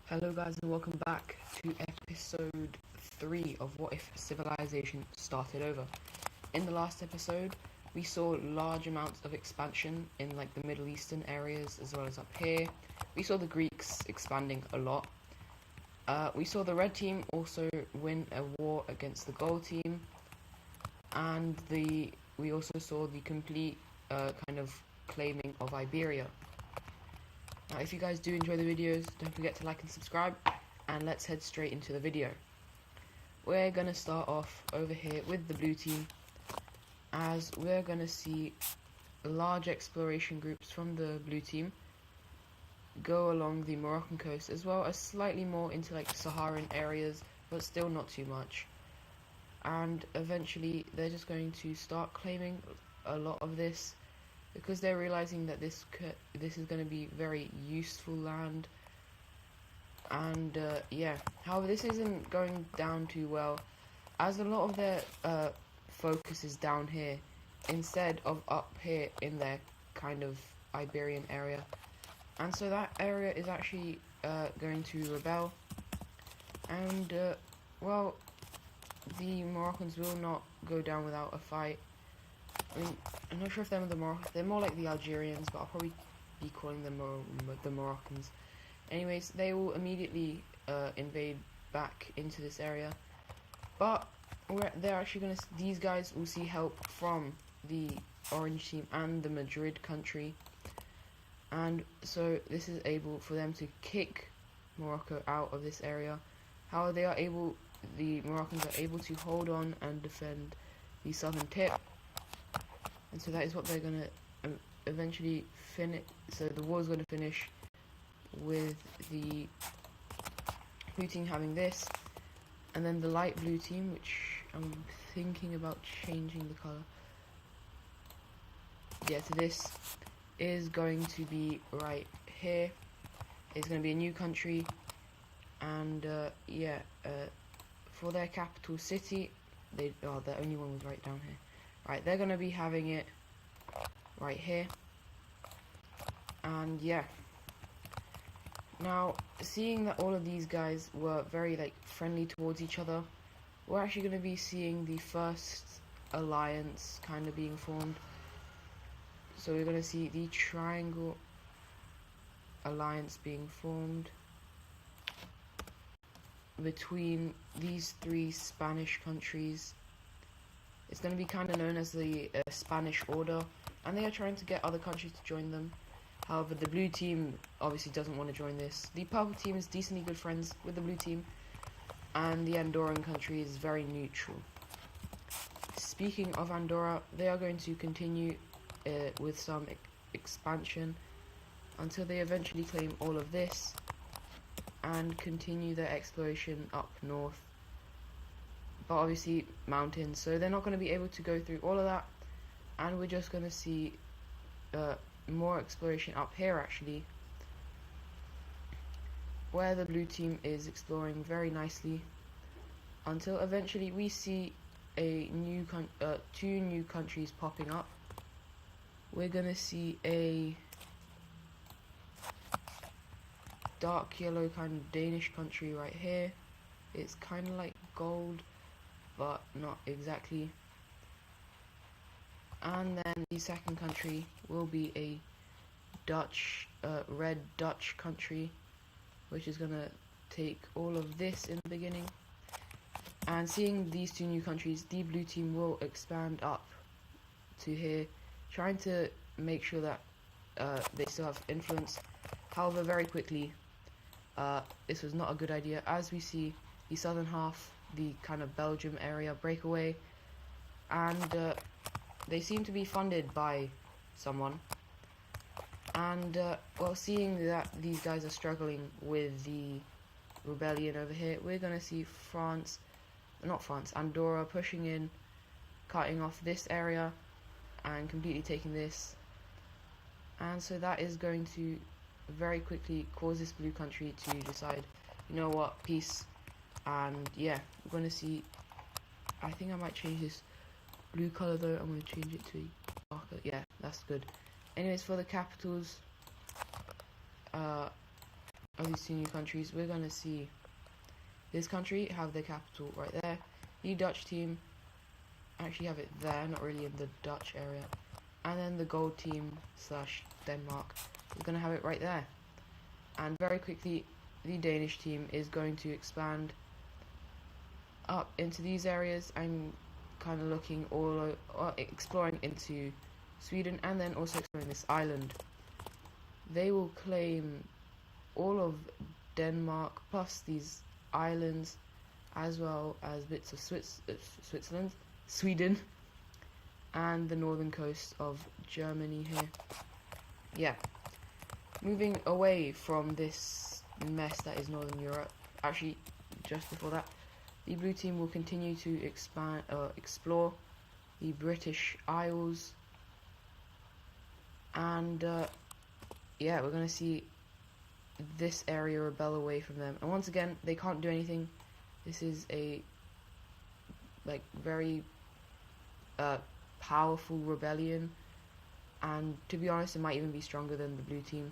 Hello guys and welcome back to episode 3 of What If Civilization Started Over. In the last episode, we saw large amounts of expansion in like the Middle Eastern areas as well as up here. We saw the Greeks expanding a lot. We saw the red team also win a war against the gold team, and we also saw the complete kind of claiming of Iberia. Now, if you guys do enjoy the videos, don't forget to like and subscribe, and let's head straight into the video. We're going to start off over here with the blue team, as we're going to see large exploration groups from the blue team go along the Moroccan coast, as well as slightly more into like Saharan areas, but still not too much. And eventually they're just going to start claiming a lot of this, because they're realizing that this is going to be very useful land. And yeah, however, this isn't going down too well, as a lot of their focus is down here instead of up here in their kind of Iberian area, and so that area is actually going to rebel. And well, the Moroccans will not go down without a fight. I mean, I'm not sure if they're more like the Algerians, but I'll probably be calling them the Moroccans. Anyways, they will immediately invade back into this area, but they're actually these guys will see help from the orange team and the Madrid country, and so this is able for them to kick Morocco out of this area. However, the Moroccans are able to hold on and defend the southern tip. And so that is what they're going to eventually finish. So the war is going to finish with the blue team having this, and then the light blue team, which I'm thinking about changing the color. Yeah, so this is going to be right here. It's going to be a new country, and yeah, for their capital city, the only one was right down here. Right, they're going to be having it right here. And yeah. Now, seeing that all of these guys were very like friendly towards each other, we're actually going to be seeing the first alliance kind of being formed. So we're going to see the Triangle Alliance being formed between these three Spanish countries. It's going to be kind of known as the Spanish Order, and they are trying to get other countries to join them. However, the blue team obviously doesn't want to join this. The purple team is decently good friends with the blue team, and the Andorran country is very neutral. Speaking of Andorra, they are going to continue with some expansion until they eventually claim all of this and continue their exploration up north. But obviously mountains, so they're not going to be able to go through all of that, and we're just going to see more exploration up here actually, where the blue team is exploring very nicely, until eventually we see two new countries popping up. We're going to see a dark yellow kind of Danish country right here. It's kind of like gold, but not exactly. And then the second country will be a red Dutch country, which is gonna take all of this in the beginning. And seeing these two new countries, the blue team will expand up to here, trying to make sure that they still have influence. However, very quickly, this was not a good idea, as we see the southern half, the kind of Belgium area, break away, and they seem to be funded by someone. And well, seeing that these guys are struggling with the rebellion over here, we're going to see Andorra pushing in, cutting off this area and completely taking this. And so that is going to very quickly cause this blue country to decide, you know what, peace. And yeah, we're going to see, I think I might change this blue color though. I'm going to change it to darker. Yeah, that's good. Anyways, for the capitals, of these two new countries, we're going to see this country have their capital right there. The Dutch team actually have it there, not really in the Dutch area. And then the gold team slash Denmark is going to have it right there. And very quickly, the Danish team is going to expand up into these areas and kind of looking exploring into Sweden, and then also exploring this island. They will claim all of Denmark plus these islands, as well as bits of Switzerland, Sweden, and the northern coast of Germany here. Yeah, moving away from this mess that is Northern Europe. Actually, just before that, the blue team will continue to explore the British Isles, and yeah, we're gonna see this area rebel away from them. And once again, they can't do anything. This is a very powerful rebellion, and to be honest, it might even be stronger than the blue team.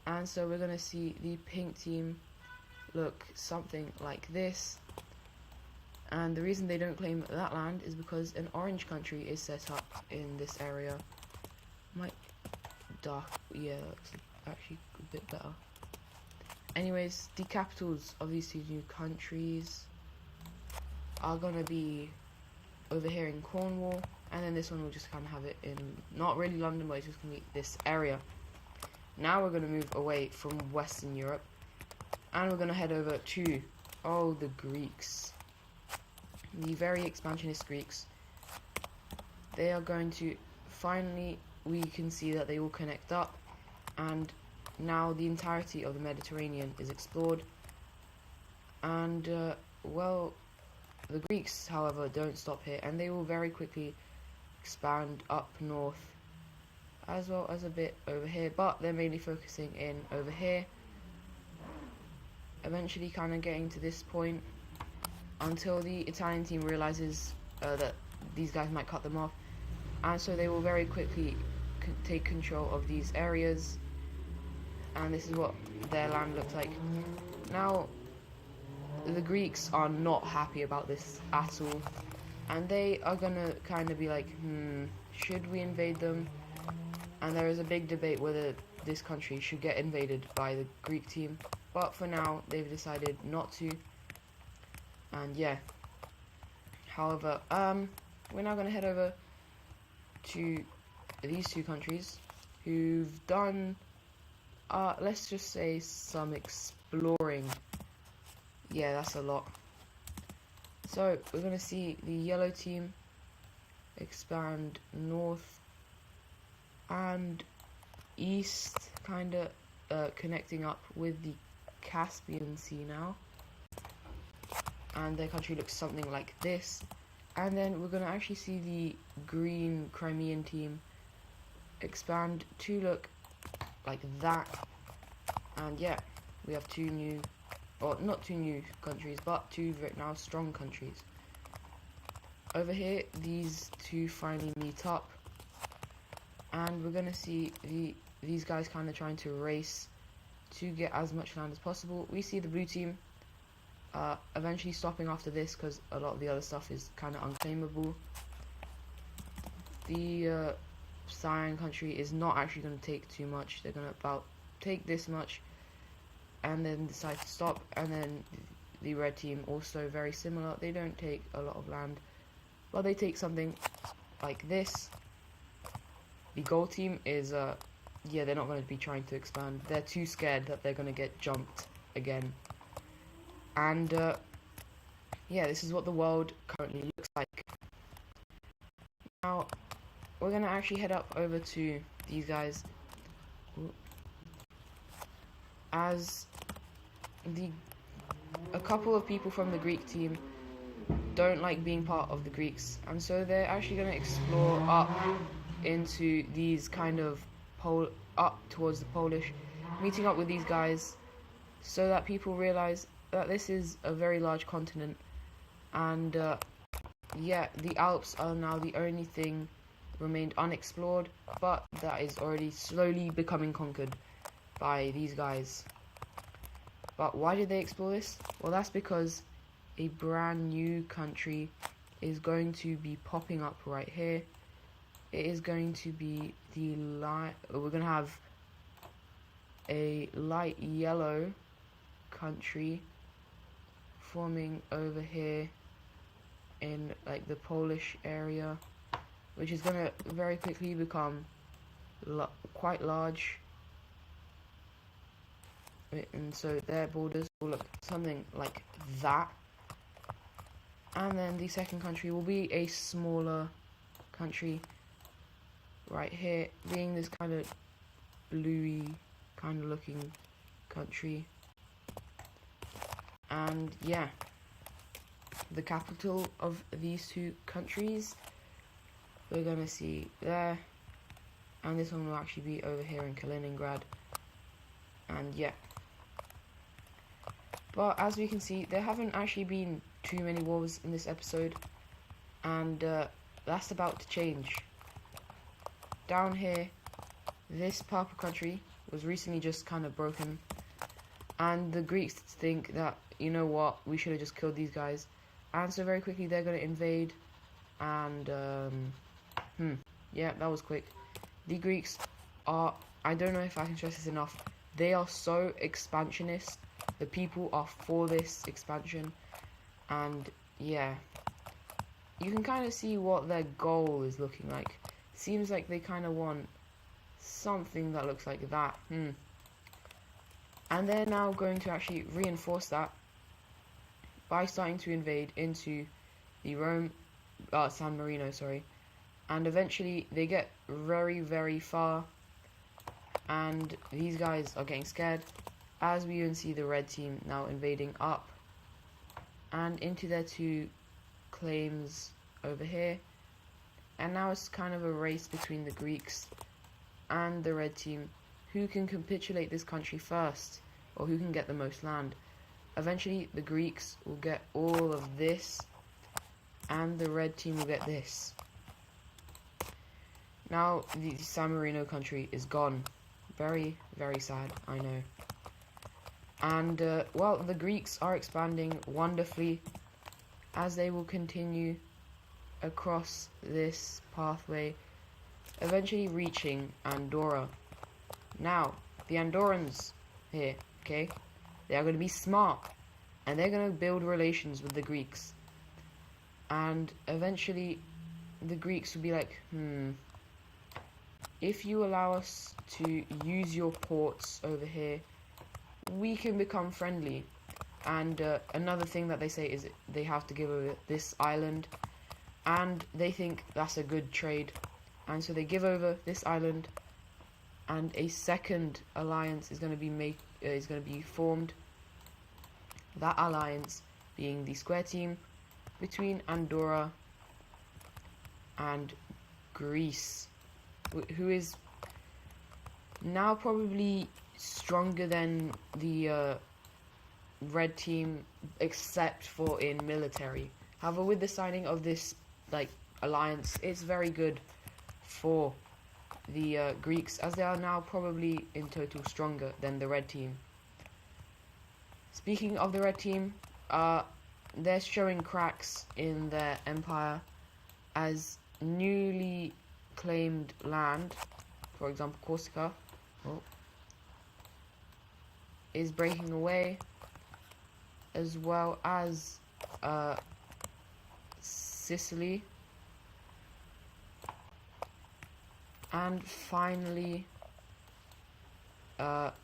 And so we're gonna see the pink team look something like this. And the reason they don't claim that land is because an orange country is set up in this area. Might dark, yeah, looks actually a bit better. Anyways, the capitals of these two new countries are gonna be over here in Cornwall, and then this one will just kind of have it in, not really London, but it's just gonna be this area. Now we're gonna move away from Western Europe, and we're gonna head over to, the Greeks. The very expansionist Greeks. They are going to, finally, we can see that they all connect up, and now the entirety of the Mediterranean is explored. And well, the Greeks, however, don't stop here, and they will very quickly expand up north, as well as a bit over here, but they're mainly focusing in over here, eventually kind of getting to this point, until the Italian team realizes that these guys might cut them off, and so they will very quickly take control of these areas. And this is what their land looks like. Now, the Greeks are not happy about this at all, and they are gonna kind of be like, should we invade them? And there is a big debate whether this country should get invaded by the Greek team, but for now they've decided not to. And yeah, however, we're now gonna head over to these two countries who've done let's just say some exploring. Yeah, that's a lot. So we're gonna see the yellow team expand north and east, kinda connecting up with the Caspian Sea now, and their country looks something like this. And then we're gonna actually see the green Crimean team expand to look like that. And yeah, we have two new, or not two new countries, but two now strong countries. Over here, these two finally meet up, and we're gonna see these guys kind of trying to race to get as much land as possible. We see the blue team eventually stopping after this because a lot of the other stuff is kind of unclaimable. The Cyan country is not actually going to take too much. They're going to about take this much and then decide to stop. And then the red team also very similar. They don't take a lot of land, but they take something like this. The gold team is yeah, they're not going to be trying to expand. They're too scared that they're going to get jumped again. And yeah, this is what the world currently looks like. Now we're gonna actually head up over to these guys, as a couple of people from the Greek team don't like being part of the Greeks, and so they're actually going to explore up into these kind of up towards the Polish, meeting up with these guys so that people realize that this is a very large continent. And yeah, the Alps are now the only thing remained unexplored, but that is already slowly becoming conquered. by these guys. But why did they explore this? Well, that's because a brand new country is going to be popping up right here. It is going to be the light. We're going to have a light yellow country forming over here in like the Polish area, which is going to very quickly become quite large. And so their borders will look something like that. And then the second country will be a smaller country right here, being this kind of bluey kind of looking country. And yeah, the capital of these two countries we're gonna see there, and this one will actually be over here in Kaliningrad. And yeah, but as we can see, there haven't actually been too many wars in this episode, and that's about to change. Down here, this purple country was recently just kind of broken, and the Greeks think that, you know what, we should have just killed these guys, and so very quickly they're going to invade. And yeah, that was quick. The Greeks are, I don't know if I can stress this enough, they are so expansionist. The people are for this expansion, and yeah, you can kind of see what their goal is looking like. Seems like they kind of want something that looks like that. And they're now going to actually reinforce that by starting to invade into the San Marino, sorry. And eventually they get very, very far, and these guys are getting scared, as we even see the red team now invading up and into their two claims over here. And now it's kind of a race between the Greeks and the red team, who can capitulate this country first, or who can get the most land. Eventually the Greeks will get all of this, and the red team will get this. Now the San Marino country is gone. Very, very sad, I know. And well, the Greeks are expanding wonderfully, as they will continue across this pathway, eventually reaching Andorra. Now, the Andorrans here, okay, they are going to be smart, and they're going to build relations with the Greeks. And eventually, the Greeks will be like, if you allow us to use your ports over here, we can become friendly. And another thing that they say is they have to give over this island, and they think that's a good trade, and so they give over this island, and a second alliance is going to be formed. That alliance being the square team between Andorra and Greece, who is now probably stronger than the red team, except for in military. However, with the signing of this alliance, it's very good for the Greeks, as they are now probably in total stronger than the red team. Speaking of the red team, they're showing cracks in their empire, as newly claimed land, for example Corsica, is breaking away, as well as Sicily, and finally let's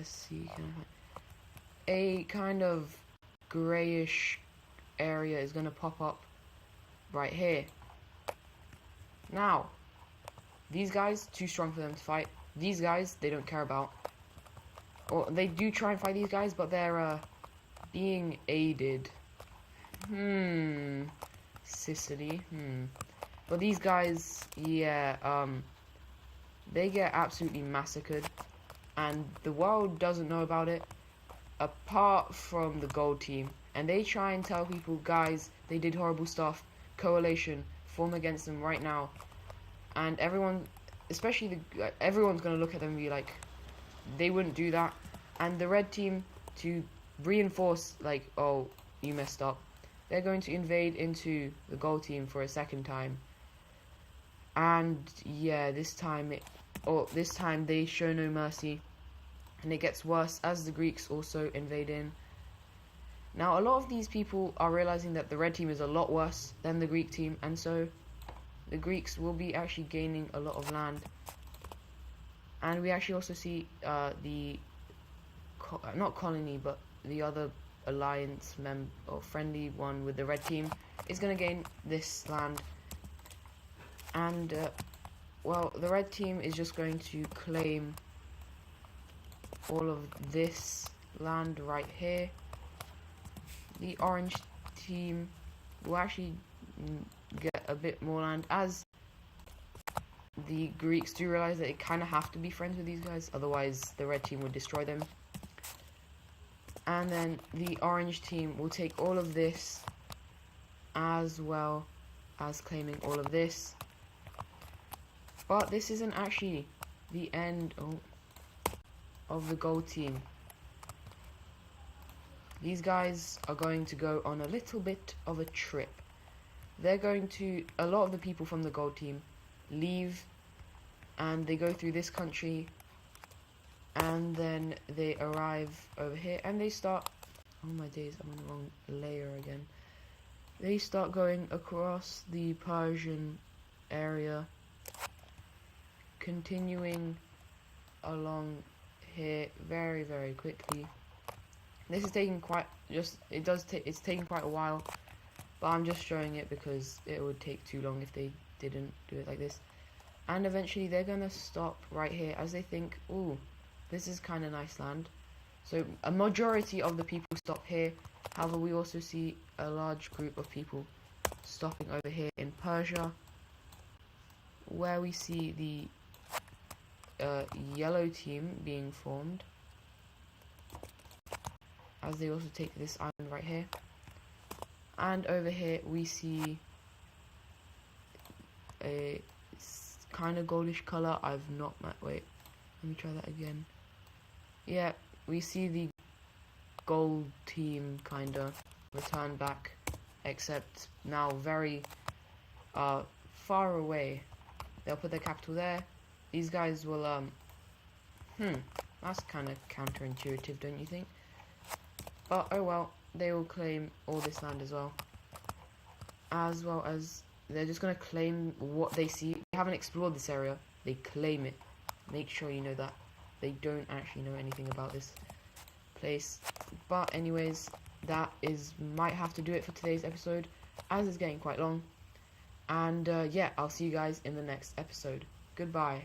see, a kind of greyish area is going to pop up right here. Now, these guys, too strong for them to fight. These guys, they don't care about. Or they do try and fight these guys, but they're being aided. Sicily. But these guys, yeah, they get absolutely massacred, and the world doesn't know about it, apart from the gold team. And they try and tell people, guys, they did horrible stuff. Coalition, form against them right now. And everyone, especially everyone's gonna look at them and be like, they wouldn't do that. And the red team, to reinforce, like, oh, you messed up, they're going to invade into the gold team for a second time. And yeah, this time they show no mercy, and it gets worse as the Greeks also invade in. Now, a lot of these people are realizing that the red team is a lot worse than the Greek team, and so the Greeks will be actually gaining a lot of land. And we actually also see not colony, but the other alliance or friendly one with the red team is going to gain this land. And well, the red team is just going to claim all of this land right here. The orange team will actually get a bit more land, as the Greeks do realize that they kind of have to be friends with these guys, otherwise the red team would destroy them. And then the orange team will take all of this, as well as claiming all of this. But this isn't actually the end of the gold team. These guys are going to go on a little bit of a trip. A lot of the people from the gold team leave, and they go through this country, and then they arrive over here, and they start, oh my days, I'm on the wrong layer again. They start going across the Persian area, continuing along here very, very quickly. This is taking it's taking quite a while, but I'm just showing it because it would take too long if they didn't do it like this. And eventually they're gonna stop right here, as they think, ooh, this is kind of nice land. So a majority of the people stop here. However, we also see a large group of people stopping over here in Persia, where we see the yellow team being formed, as they also take this island right here. And over here we see a kind of goldish color. Wait, let me try that again. Yeah, we see the gold team kind of return back, except now very far away. They'll put their capital there. These guys will that's kind of counterintuitive, don't you think? But oh well, they will claim all this land as well as they're just going to claim what they see. They haven't explored this area, they claim it. Make sure you know that they don't actually know anything about this place. But anyways, might have to do it for today's episode, as it's getting quite long. And yeah, I'll see you guys in the next episode. Goodbye.